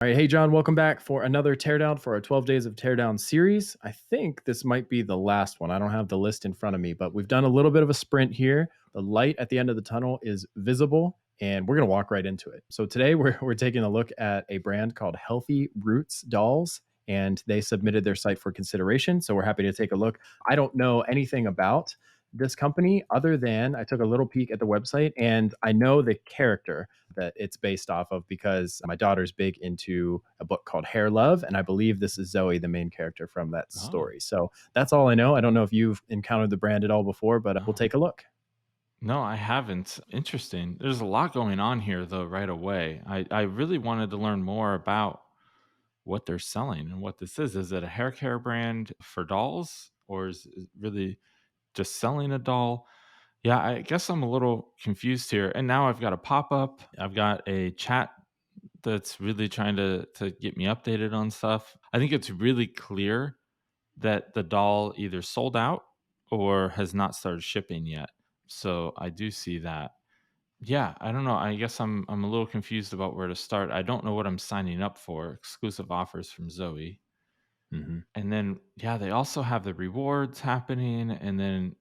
All right, hey John, welcome back for another teardown for our 12 days of teardown series. I think this might be the last one. I don't have the list in front of me, but we've done a little bit of a sprint here. The light at the end of the tunnel is visible, and we're going to walk right into it. So today we're taking a look at a brand called Healthy Roots Dolls, and they submitted their site for consideration. So we're happy to take a look. I don't know anything about this company other than I took a little peek at the website and I know the character that it's based off of because my daughter's big into a book called Hair Love, and I believe this is Zoe, the main character from that Oh, story. So that's all I know. I don't know if you've encountered the brand at all before, but we'll no. take a look. No, I haven't. Interesting. There's a lot going on here, though, right away. I really wanted to learn more about what they're selling and what this is. Is it a hair care brand for dolls, or is it really just selling a doll? Yeah, I guess I'm a little confused here. And now I've got a pop up, I've got a chat that's really trying to get me updated on stuff. I think it's really clear that the doll either sold out or has not started shipping yet. So I do see that. Yeah, I don't know. I guess I'm a little confused about where to start. I don't know what I'm signing up for. Exclusive offers from Zoe. Hmm. And then yeah, they also have the rewards happening, and then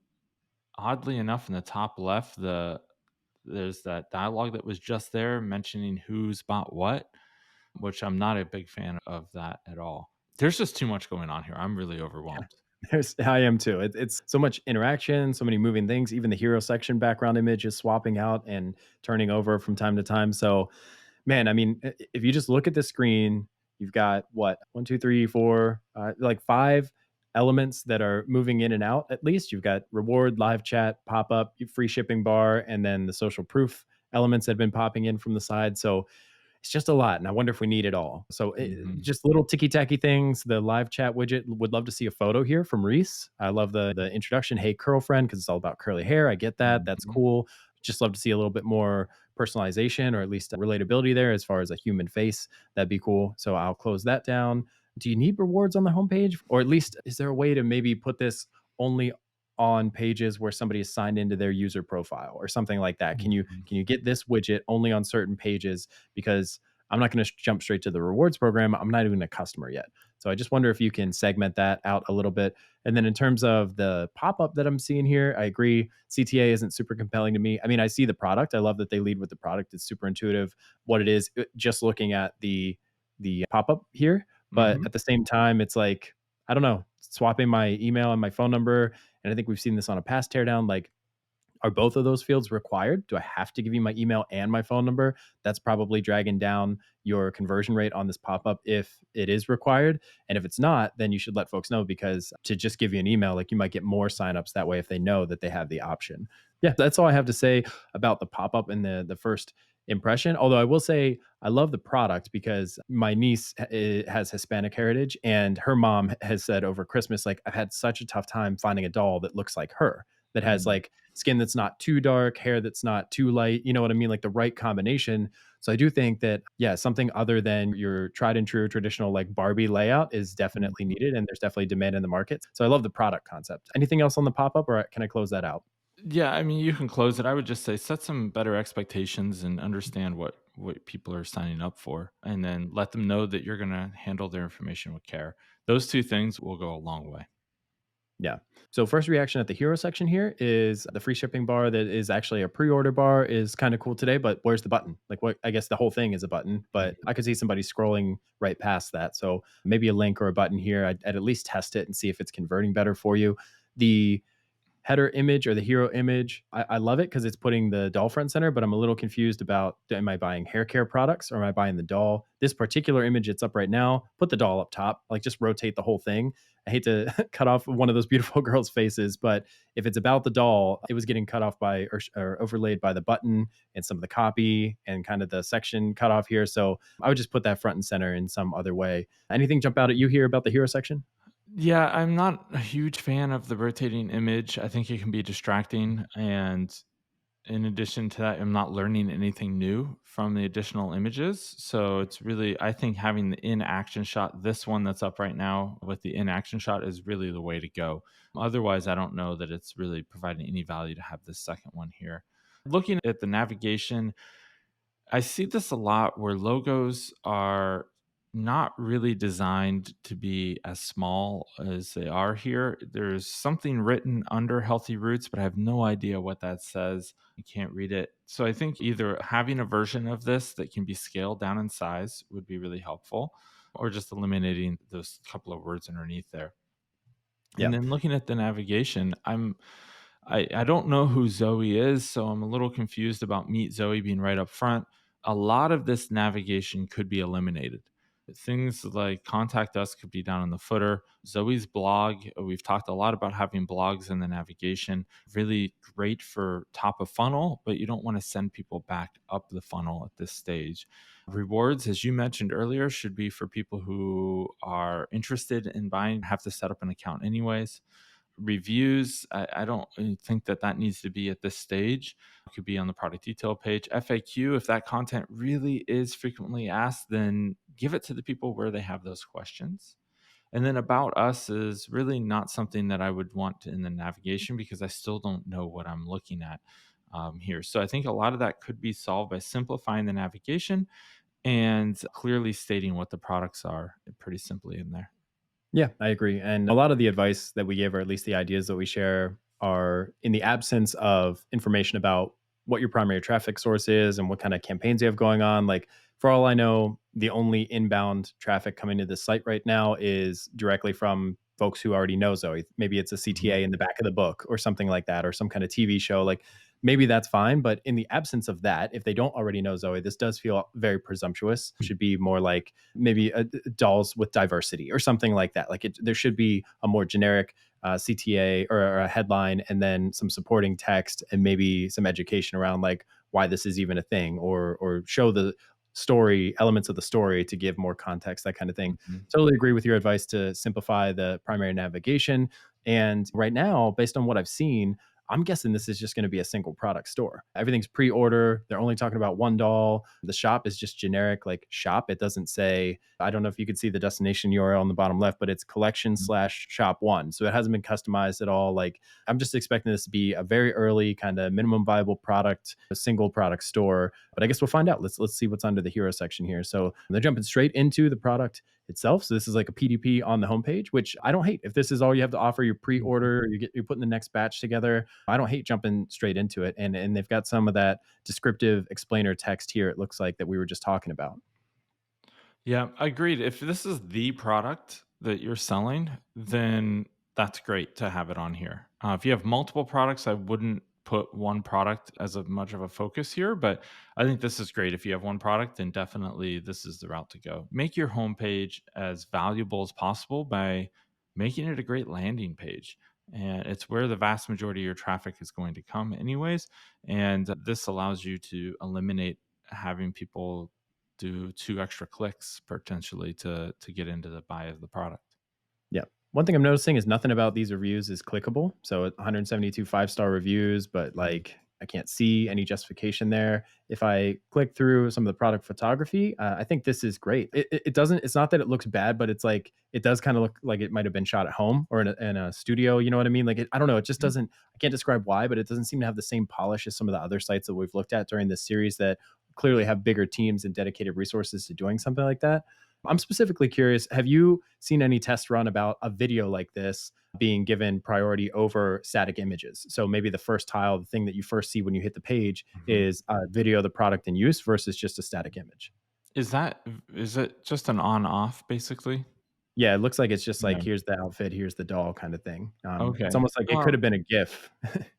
oddly enough in the top left there's that dialogue that was just there mentioning who's bought what, which I'm not a big fan of that at all. There's just too much going on here. I'm really overwhelmed. I am too. It's so much interaction, so many moving things. Even the hero section background image is swapping out and turning over from time to time. So man, I mean, if you just look at the screen, you've got what, one, two, three, four, like five elements that are moving in and out. At least you've got reward, live chat, pop up, free shipping bar, and then the social proof elements that have been popping in from the side. So it's just a lot, and I wonder if we need it all. So Mhm. just little ticky tacky things. The live chat widget would love to see a photo here from Reese. I love the introduction. Hey, curl friend, because it's all about curly hair. I get that. That's Mhm. cool. Just love to see a little bit more personalization or at least relatability there as far as a human face. That'd be cool. So I'll close that down. Do you need rewards on the homepage, or at least is there a way to maybe put this only on pages where somebody is signed into their user profile or something like that? Can you Mhm. can you get this widget only on certain pages? Because I'm not going to jump straight to the rewards program. I'm not even a customer yet. So I just wonder if you can segment that out a little bit. And then in terms of the pop up that I'm seeing here, I agree. CTA isn't super compelling to me. I mean, I see the product. I love that they lead with the product. It's super intuitive what it is. Just looking at the pop up here, but Mhm. at the same time, it's like I don't know, swapping my email and my phone number. And I think we've seen this on a past teardown. Like, are both of those fields required? Do I have to give you my email and my phone number? That's probably dragging down your conversion rate on this pop up if it is required. And if it's not, then you should let folks know because to just give you an email, like you might get more signups that way if they know that they have the option. Yeah, that's all I have to say about the pop up and the first impression. Although I will say I love the product because my niece has Hispanic heritage and her mom has said over Christmas, like, I've had such a tough time finding a doll that looks like her, that has Mm. like skin that's not too dark, hair that's not too light, you know what I mean? Like the right combination. So I do think that, yeah, something other than your tried and true traditional like Barbie layout is definitely Mhm. needed. And there's definitely demand in the market. So I love the product concept. Anything else on the pop up or can I close that out? Yeah, I mean, you can close it. I would just say set some better expectations and understand what people are signing up for, and then let them know that you're going to handle their information with care. Those two things will go a long way. Yeah. So first reaction at the hero section here is the free shipping bar that is actually a pre-order bar is kind of cool today, but where's the button? Like what I guess the whole thing is a button, but I could see somebody scrolling right past that. So maybe a link or a button here. I'd at least test it and see if it's converting better for you. The header image or the hero image. I love it because it's putting the doll front center, but I'm a little confused about am I buying hair care products or am I buying the doll? This particular image that's up right now, put the doll up top, like just rotate the whole thing. I hate to cut off one of those beautiful girls' faces, but if it's about the doll, it was getting cut off by or overlaid by the button and some of the copy and kind of the section cut off here. So I would just put that front and center in some other way. Anything jump out at you here about the hero section? Yeah, I'm not a huge fan of the rotating image. I think it can be distracting. And in addition to that, I'm not learning anything new from the additional images. So it's really, I think having the in action shot, this one that's up right now with the in action shot, is really the way to go. Otherwise, I don't know that it's really providing any value to have this second one here. Looking at the navigation, I see this a lot where logos are not really designed to be as small as they are here. There's something written under Healthy Roots, but I have no idea what that says. I can't read it. So I think either having a version of this that can be scaled down in size would be really helpful, or just eliminating those couple of words underneath there. Yeah. And then looking at the navigation, I don't know who Zoe is, so I'm a little confused about Meet Zoe being right up front. A lot of this navigation could be eliminated. Things like contact us could be down in the footer. Zoe's blog, we've talked a lot about having blogs in the navigation. Really great for top of funnel, but you don't want to send people back up the funnel at this stage. Rewards, as you mentioned earlier, should be for people who are interested in buying, have to set up an account anyways. Reviews, I don't think that that needs to be at this stage. It could be on the product detail page. FAQ, if that content really is frequently asked, then give it to the people where they have those questions. And then about us is really not something that I would want in the navigation because I still don't know what I'm looking at here. So I think a lot of that could be solved by simplifying the navigation and clearly stating what the products are pretty simply in there. Yeah, I agree. And a lot of the advice that we give, or at least the ideas that we share, are in the absence of information about what your primary traffic source is and what kind of campaigns you have going on. Like, for all I know, the only inbound traffic coming to the site right now is directly from folks who already know Zoe. Maybe it's a Mhm. CTA in the back of the book or something like that, or some kind of TV show. Like, maybe that's fine. But in the absence of that, if they don't already know Zoe, this does feel very presumptuous. It should be more like maybe dolls with diversity or something like that. Like there should be a more generic CTA or a headline, and then some supporting text, and maybe some education around like why this is even a thing, or show the story elements of the story to give more context, that kind of thing. Mhm. Totally agree with your advice to simplify the primary navigation. And right now, based on what I've seen, I'm guessing this is just going to be a single product store. Everything's pre-order. They're only talking about one doll. The shop is just generic, like shop. It doesn't say, I don't know if you could see the destination URL on the bottom left, but it's collection slash shop one. So it hasn't been customized at all. Like, I'm just expecting this to be a very early kind of minimum viable product, a single product store. But I guess we'll find out. Let's see what's under the hero section here. So they're jumping straight into the product itself. So this is like a PDP on the homepage, which I don't hate. If this is all you have to offer, you Mhm. pre-order, you're putting the next batch together. I don't hate jumping straight into it. And they've got some of that descriptive explainer text here, it looks like, that we were just talking about. Yeah, agreed. If this is the product that you're selling, then that's great to have it on here. If you have multiple products, I wouldn't put one product as a much of a focus here, but I think this is great. If you have one product, then definitely this is the route to go. Make your homepage as valuable as possible by making it a great landing page. And it's where the vast majority of your traffic is going to come, anyways. And this allows you to eliminate having people do 2 extra clicks potentially to get into the buy of the product. Yeah. One thing I'm noticing is nothing about these reviews is clickable. So 172 five-star reviews, but Mhm, like I can't see any justification there. If I click through some of the product photography, I think this is great. It doesn't, it's not that it looks bad, but it's like, it does kind of look like it might have been shot at home or in a studio. You know what I mean? Like, I don't know. It just mhm. doesn't, I can't describe why, but it doesn't seem to have the same polish as some of the other sites that we've looked at during this series that clearly have bigger teams and dedicated resources to doing something like that. I'm specifically curious, have you seen any test run about a video like this being given priority over static images? So maybe the first tile, the thing that you first see when you hit the page, Mhm. is a video of the product in use versus just a static image. Is it just an on off basically? Yeah, it looks like it's just like, Yeah. here's the outfit, here's the doll kind of thing. It's Okay. almost like it could have been a GIF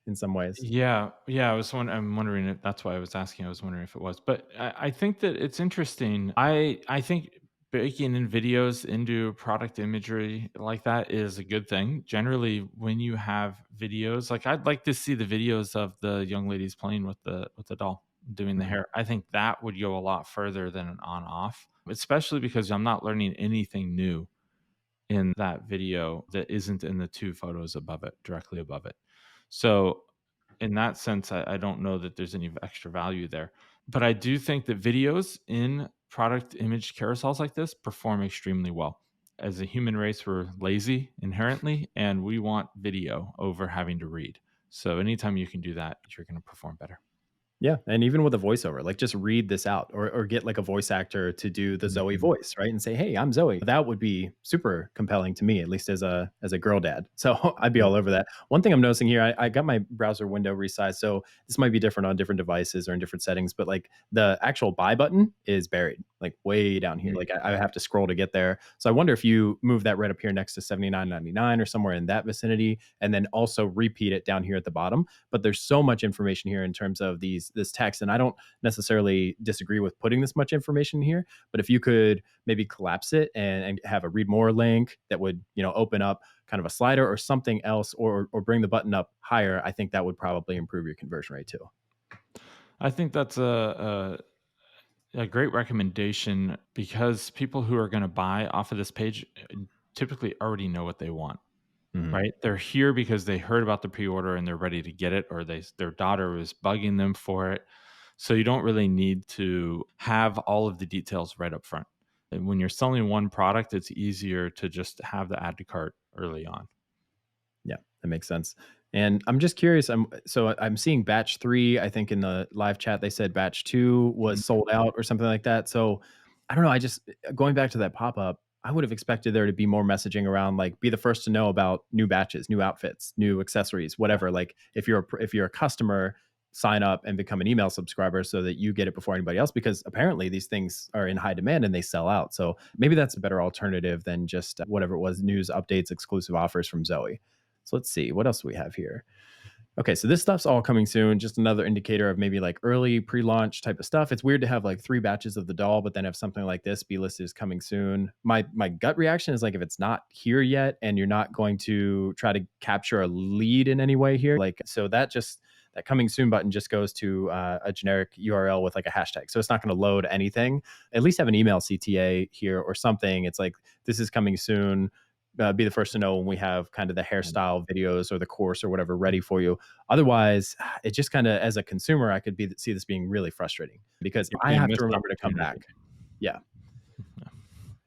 in some ways. Yeah, yeah, I'm wondering if that's why I was asking, I was wondering if it was, but I think that it's interesting. I think baking in videos into product imagery like that is a good thing. Generally, when you have videos, like I'd like to see the videos of the young ladies playing with the doll, doing the Mhm. hair. I think that would go a lot further than an on-off, especially because I'm not learning anything new in that video that isn't in the 2 photos above it, directly above it. So, in that sense, I don't know that there's any extra value there. But I do think that videos in product image carousels like this perform extremely well. As a human race, we're lazy inherently, and we want video over having to read. So anytime you can do that, you're gonna perform better. Yeah, and even with a voiceover, like, just read this out or get, like, a voice actor to do the Zoe Mhm. voice, right? And say, "Hey, I'm Zoe." That would be super compelling to me, at least as a girl dad. So, I'd be Yeah. all over that. One thing I'm noticing here, I got my browser window resized, so this might be different on different devices or in different settings, but, like, the actual buy button is buried, like, way down here. Mhm. Like, I have to scroll to get there. So, I wonder if you move that right up here next to 79.99 or somewhere in that vicinity, and then also repeat it down here at the bottom. But there's so much information here in terms of this text, and I don't necessarily disagree with putting this much information here, but if you could maybe collapse it and have a read more link that would, open up kind of a slider or something else, or bring the button up higher, I think that would probably improve your conversion rate too. I think that's a great recommendation because people who are gonna buy off of this page, typically already know what they want, Mhm. right? They're here because they heard about the pre-order and they're ready to get it, or their daughter was bugging them for it. So you don't really need to have all of the details right up front. And when you're selling one product, it's easier to just have the add to cart early on. Yeah, that makes sense. And I'm just curious. I'm seeing batch 3. I think in the live chat they said batch 2 was Mhm. sold out or something like that. So I don't know. I just going back to that pop up. I would have expected there to be more messaging around, like, be the first to know about new batches, new outfits, new accessories, Yeah. whatever. Like, if you're a customer, sign up and become an email subscriber so that you get it before anybody else, because apparently these things are in high demand and they sell out. So maybe that's a better alternative than just whatever it was, news updates, exclusive offers from Zoe. So let's see, what else do we have here? Okay, so this stuff's all coming soon. Just another indicator of maybe like early pre-launch type of stuff. It's weird to have like 3 batches of the doll, but then have something like this be listed as coming soon. My gut reaction is, like, if it's not here yet and you're not going to try to capture a lead in any way here, like, so that coming soon button just goes to a generic URL with like a hashtag. So it's not going to load anything. At least have an email CTA here or something. It's like, this is coming soon. Be the first to know when we have kind of the hairstyle videos or the course or whatever ready for you. Otherwise, it just kind of, as a consumer, I could see this being really frustrating because Give I me a have to missed remember to come opportunity. back. Yeah.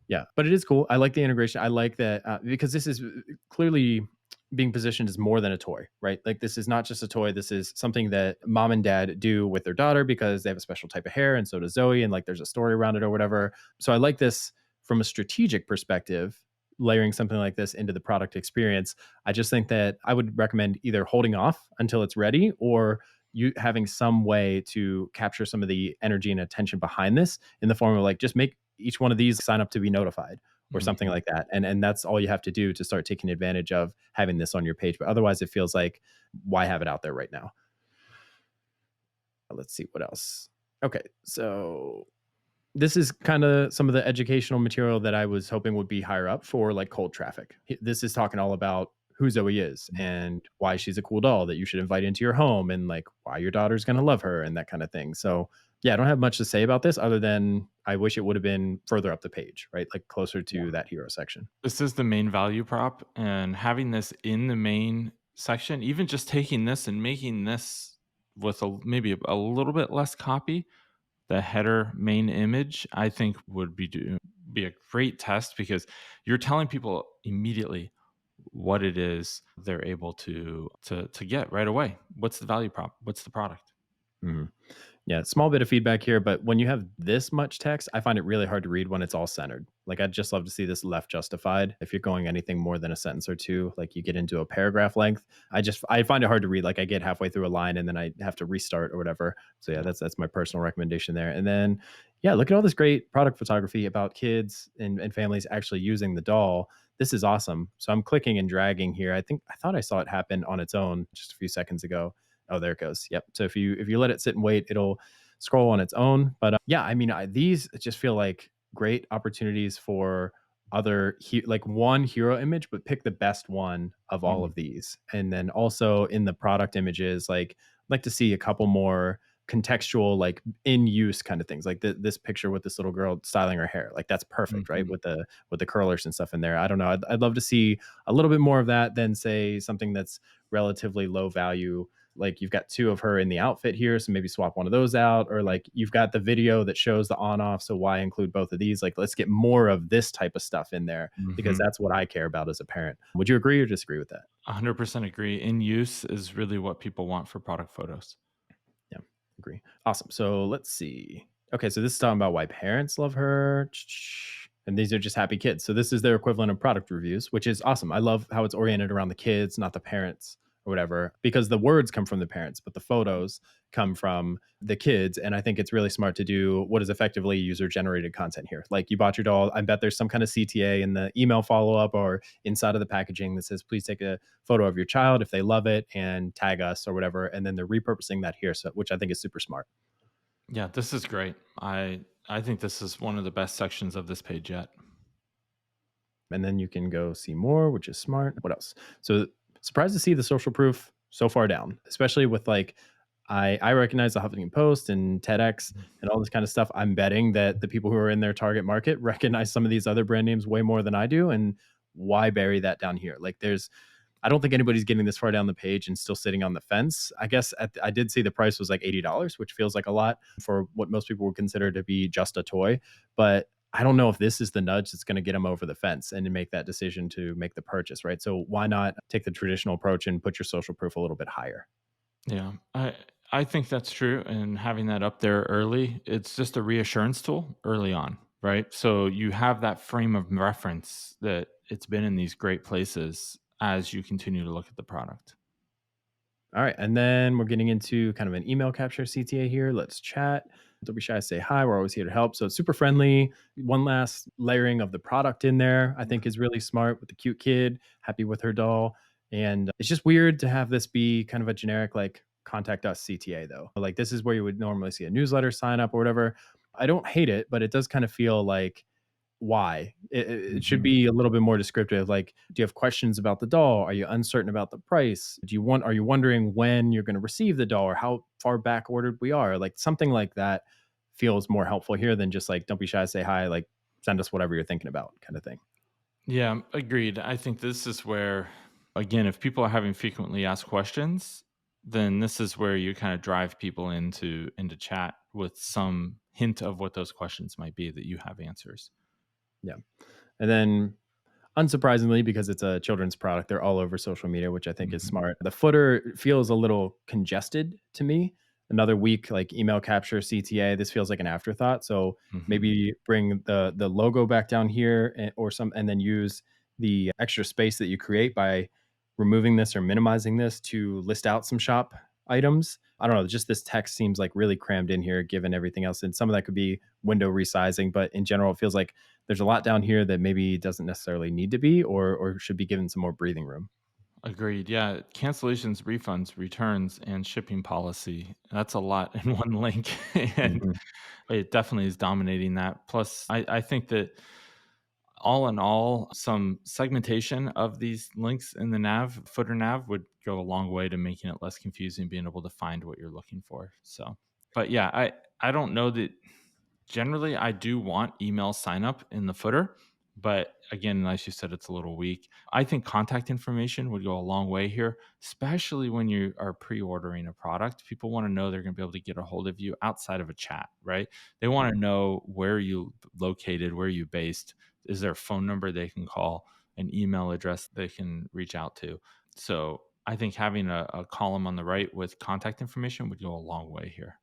Yeah, but it is cool. I like the integration. I like that because this is clearly being positioned as more than a toy, right? Like, this is not just a toy. This is something that mom and dad do with their daughter because they have a special type of hair, and so does Zoe, and like there's a story around it or whatever. So I like this from a strategic perspective, layering something like this into the product experience. I just think that I would recommend either holding off until it's ready, or you having some way to capture some of the energy and attention behind this in the form of, like, just make each one of these sign up to be notified or something Mhm. like that. And that's all you have to do to start taking advantage of having this on your page. But otherwise it feels like, why have it out there right now? Let's see what else. Okay. So this is kind of some of the educational material that I was hoping would be higher up for, like, cold traffic. This is talking all about who Zoe is and why she's a cool doll that you should invite into your home, and like why your daughter's going to love her and that kind of thing. So, yeah, I don't have much to say about this other than I wish it would have been further up the page, right? Like closer to that hero section. This is the main value prop, and having this in the main section, even just taking this and making this with maybe a little bit less copy, the header main image, I think would be a great test because you're telling people immediately what it is they're able to get right away. What's the value prop? What's the product? Mhm. Yeah, small bit of feedback here, but when you have this much text, I find it really hard to read when it's all centered. Like, I'd just love to see this left justified. If you're going anything more than a sentence or two, like you get into a paragraph length, I find it hard to read. Like, I get halfway through a line and then I have to restart or whatever. So yeah, Yeah. that's my personal recommendation there. And then, yeah, look at all this great product photography about kids and families actually using the doll. This is awesome. So I'm clicking and dragging here. I thought I saw it happen on its own just a few seconds ago. Oh, there it goes. Yep. So if you let it sit and wait, it'll scroll on its own. But yeah, I mean, these just feel like great opportunities for like one hero image, but pick the best one of all Mm, of these. And then also in the product images, like, I'd like to see a couple more contextual, like in use kind of things, like this picture with this little girl styling her hair, like that's perfect, right? mhm. With the curlers and stuff in there. I don't know, I'd love to see a little bit more of that than, say, something that's relatively low value. Like, you've got 2 of her in the outfit here, so maybe swap one of those out, or like you've got the video that shows the on off, so why include both of these? Like, let's get more of this type of stuff in there because Mhm. that's what I care about as a parent. Would you agree or disagree with that? 100% agree. In use is really what people want for product photos. Yeah, agree. Awesome. So let's see. Okay, so this is talking about why parents love her. And these are just happy kids. So this is their equivalent of product reviews, which is awesome. I love how it's oriented around the kids, not the parents or whatever, because the words come from the parents, but the photos come from the kids. And I think it's really smart to do what is effectively user generated content here. Like you bought your doll. I bet there's some kind of CTA in the email follow up or inside of the packaging that says, please take a photo of your child if they love it and tag us or whatever. And then they're repurposing that here. So, which I think is super smart. Yeah, this is great. I think this is one of the best sections of this page yet. And then you can go see more, which is smart. What else? So surprised to see the social proof so far down, especially with like I recognize the Huffington Post and TEDx and all this kind of stuff. I'm betting that the people who are in their target market recognize some of these other brand names way more than I do. And why bury that down here? Like there's I don't think anybody's getting this far down the page and still sitting on the fence. I guess I did see the price was like $80, which feels like a lot for what most people would consider to be just a toy. But I don't know if this is the nudge that's going to get them over the fence and to make that decision to make the purchase, right? So why not take the traditional approach and put your social proof a little bit higher? Yeah, I think that's true, and having that up there early, it's just a reassurance tool early on, right? So you have that frame of reference that it's been in these great places as you continue to look at the product. All right. And then we're getting into kind of an email capture CTA here. Let's chat. Don't be shy to say hi. We're always here to help. So it's super friendly. One last layering of the product in there, I think is really smart with the cute kid, happy with her doll. And it's just weird to have this be kind of a generic, like, contact us CTA, though. Like, this is where you would normally see a newsletter sign up or whatever. I don't hate it, but it does kind of feel like why. It should Mhm. be a little bit more descriptive. Like, do you have questions about the doll? Are you uncertain about the price? Are you wondering when you're going to receive the doll or how far back ordered we are? Like something like that feels more helpful here than just like, don't be shy, say hi, like send us whatever you're thinking about kind of thing. Yeah, agreed. I think this is where, again, if people are having frequently asked questions, then this is where you kind of drive people into chat with some hint of what those questions might be that you have answers. Yeah. And then unsurprisingly, because it's a children's product, they're all over social media, which I think is Mhm. smart. The footer feels a little congested to me. Another week, like email capture, CTA, this feels like an afterthought. So Mhm. maybe bring the logo back down here or some, and then use the extra space that you create by removing this or minimizing this to list out some shop items. I don't know, just this text seems like really crammed in here given everything else. And some of that could be window resizing, but in general, it feels like there's a lot down here that maybe doesn't necessarily need to be or should be given some more breathing room. Agreed. Yeah, cancellations, refunds, returns, and shipping policy. That's a lot in one link, and Mhm. it definitely is dominating that. Plus, I think that all in all, some segmentation of these links in the footer nav would go a long way to making it less confusing, being able to find what you're looking for. So, but yeah, I don't know that generally I do want email sign up in the footer, but again, as you said, it's a little weak. I think contact information would go a long way here, especially when you are pre-ordering a product. People want to know they're going to be able to get a hold of you outside of a chat, right? They want to know where you located, where you based. Is there a phone number they can call, an email address they can reach out to? So I think having a column on the right with contact information would go a long way here.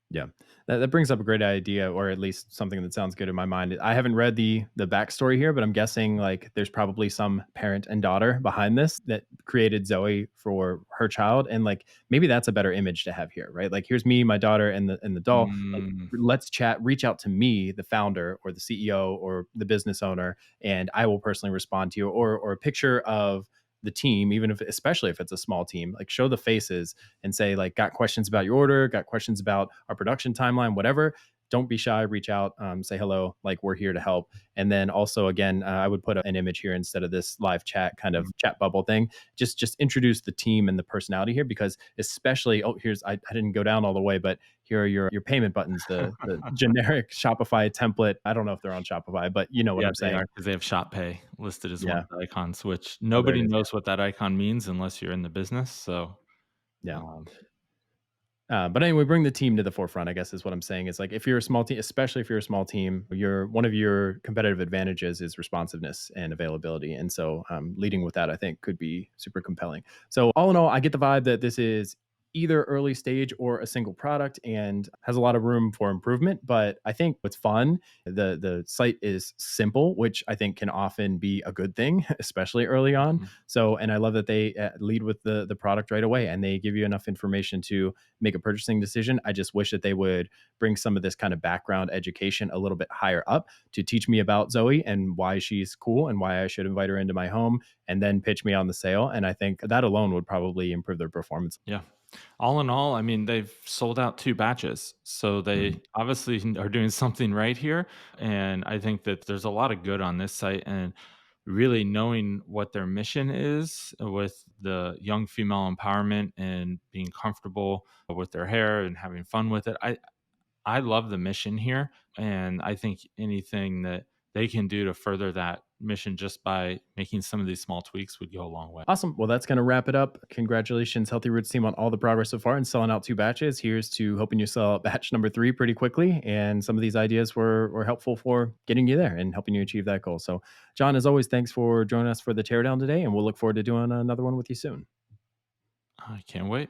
Yeah, that brings up a great idea, or at least something that sounds good in my mind. I haven't read the backstory here, but I'm guessing like there's probably some parent and daughter behind this that created Zoe for her child, and like maybe that's a better image to have here, right? Like here's me, my daughter, and the doll. Like Mm, let's chat, reach out to me, the founder or the CEO or the business owner, and I will personally respond to you, or a picture of the team, even if especially if it's a small team, like show the faces and say like got questions about your order, got questions about our production timeline, whatever. Don't be shy, reach out, say hello, like we're here to help. And then also again, I would put an image here instead of this live chat kind mm. of chat bubble thing. Just introduce the team and the personality here, because especially, oh, here's I didn't go down all the way, but here are your payment buttons, the generic Shopify template. I don't know if they're on Shopify, but you know what Yeah, I'm they saying. are because they have Shop Pay listed as one Yeah. of the icons, which Oh, there it nobody is. knows what that icon means unless you're in the business, so, Yeah. um, But anyway, bring the team to the forefront, I guess is what I'm saying. Is like if you're a small team, especially if you're a small team, one of your competitive advantages is responsiveness and availability. And so leading with that, I think could be super compelling. So all in all, I get the vibe that this is either early stage or a single product and has a lot of room for improvement. But I think what's fun, the site is simple, which I think can often be a good thing, especially early on. Mhm. So, and I love that they lead with the product right away and they give you enough information to make a purchasing decision. I just wish that they would bring some of this kind of background education a little bit higher up to teach me about Zoe and why she's cool and why I should invite her into my home and then pitch me on the sale. And I think that alone would probably improve their performance. Yeah. All in all, I mean, they've sold out 2 batches, so Mhm. they obviously are doing something right here, and I think that there's a lot of good on this site, and really knowing what their mission is with the young female empowerment and being comfortable with their hair and having fun with it. I love the mission here, and I think anything that they can do to further that mission just by making some of these small tweaks would go a long way. Awesome. Well, that's going to wrap it up. Congratulations, Healthy Roots team, on all the progress so far and selling out 2 batches. Here's to hoping you sell out batch number 3 pretty quickly. And some of these ideas were helpful for getting you there and helping you achieve that goal. So, John, as always, thanks for joining us for the teardown today. And we'll look forward to doing another one with you soon. I can't wait.